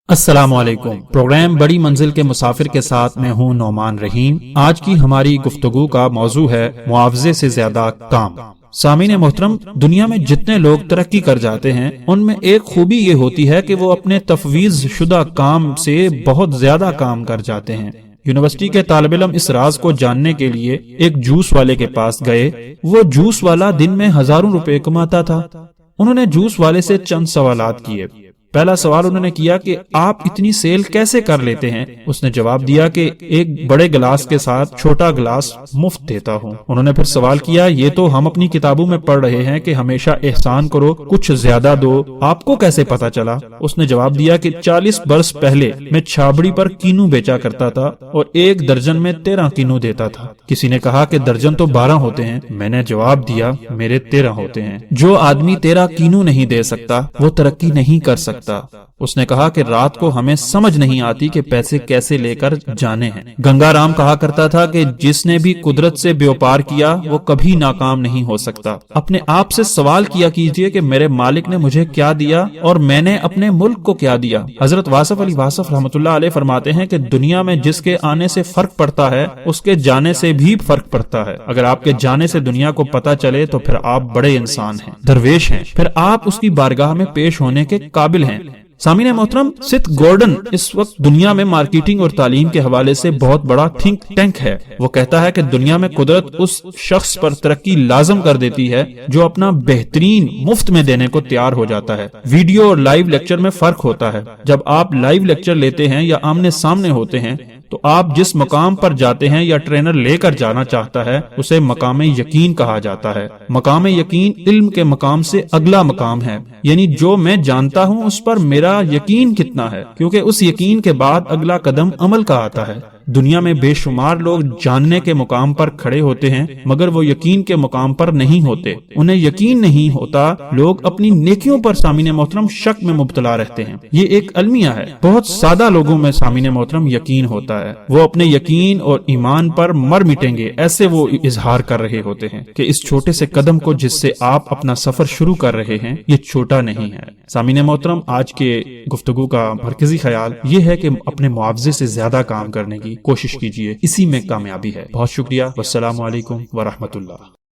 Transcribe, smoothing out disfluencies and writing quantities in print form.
السلام علیکم۔ پروگرام بڑی منزل کے مسافر کے ساتھ میں ہوں نعمان رحیم۔ آج کی ہماری گفتگو کا موضوع ہے معاوضے سے زیادہ کام۔ سامعین محترم، دنیا میں جتنے لوگ ترقی کر جاتے ہیں ان میں ایک خوبی یہ ہوتی ہے کہ وہ اپنے تفویض شدہ کام سے بہت زیادہ کام کر جاتے ہیں۔ یونیورسٹی کے طالب علم اس راز کو جاننے کے لیے ایک جوس والے کے پاس گئے۔ وہ جوس والا دن میں ہزاروں روپے کماتا تھا۔ انہوں نے جوس والے سے چند سوالات کیے۔ پہلا سوال انہوں نے کیا کہ آپ اتنی سیل کیسے کر لیتے ہیں؟ اس نے جواب دیا کہ ایک بڑے گلاس کے ساتھ چھوٹا گلاس مفت دیتا ہوں۔ انہوں نے پھر سوال کیا، یہ تو ہم اپنی کتابوں میں پڑھ رہے ہیں کہ ہمیشہ احسان کرو، کچھ زیادہ دو، آپ کو کیسے پتا چلا؟ اس نے جواب دیا کہ 40 برس پہلے میں چھابڑی پر کینو بیچا کرتا تھا اور ایک درجن میں 13 کینو دیتا تھا۔ کسی نے کہا کہ درجن تو 12 ہوتے ہیں۔ میں نے جواب دیا، میرے 13 ہوتے ہیں۔ جو آدمی 13 کینو نہیں دے سکتا وہ ترقی نہیں کر سکتا۔ اس نے کہا کہ رات کو ہمیں سمجھ نہیں آتی کہ پیسے کیسے لے کر جانے ہیں۔ گنگا رام کہا کرتا تھا کہ جس نے بھی قدرت سے بیوپار کیا وہ کبھی ناکام نہیں ہو سکتا۔ اپنے آپ سے سوال کیا کیجئے کہ میرے مالک نے مجھے کیا دیا اور میں نے اپنے ملک کو کیا دیا۔ حضرت واصف علی واصف رحمۃ اللہ علیہ فرماتے ہیں کہ دنیا میں جس کے آنے سے فرق پڑتا ہے اس کے جانے سے بھی فرق پڑتا ہے۔ اگر آپ کے جانے سے دنیا کو پتا چلے تو پھر آپ بڑے انسان ہیں، درویش ہیں، پھر آپ اس کی بارگاہ میں پیش ہونے کے قابل ہیں۔ سامعین محترم، سیتھ گورڈن اس وقت دنیا میں مارکیٹنگ اور تعلیم کے حوالے سے بہت بڑا تھنک ٹینک ہے۔ وہ کہتا ہے کہ دنیا میں قدرت اس شخص پر ترقی لازم کر دیتی ہے جو اپنا بہترین مفت میں دینے کو تیار ہو جاتا ہے۔ ویڈیو اور لائیو لیکچر میں فرق ہوتا ہے۔ جب آپ لائیو لیکچر لیتے ہیں یا آمنے سامنے ہوتے ہیں تو آپ جس مقام پر جاتے ہیں یا ٹرینر لے کر جانا چاہتا ہے اسے مقام یقین کہا جاتا ہے۔ مقام یقین علم کے مقام سے اگلا مقام ہے، یعنی جو میں جانتا ہوں اس پر میرا یقین کتنا ہے، کیونکہ اس یقین کے بعد اگلا قدم عمل کا آتا ہے۔ دنیا میں بے شمار لوگ جاننے کے مقام پر کھڑے ہوتے ہیں مگر وہ یقین کے مقام پر نہیں ہوتے۔ انہیں یقین نہیں ہوتا، لوگ اپنی نیکیوں پر سامعین محترم شک میں مبتلا رہتے ہیں۔ یہ ایک المیہ ہے۔ بہت سادہ لوگوں میں سامعین محترم یقین ہوتا ہے، وہ اپنے یقین اور ایمان پر مر مٹیں گے ایسے وہ اظہار کر رہے ہوتے ہیں کہ اس چھوٹے سے قدم کو جس سے آپ اپنا سفر شروع کر رہے ہیں یہ چھوٹا نہیں ہے۔ سامعین محترم، آج کے گفتگو کا مرکزی خیال یہ ہے کہ اپنے معاوضے سے زیادہ کام کرنے کی کوشش کیجیے، اسی میں کامیابی ہے۔ بہت شکریہ، والسلام علیکم ورحمۃ اللہ۔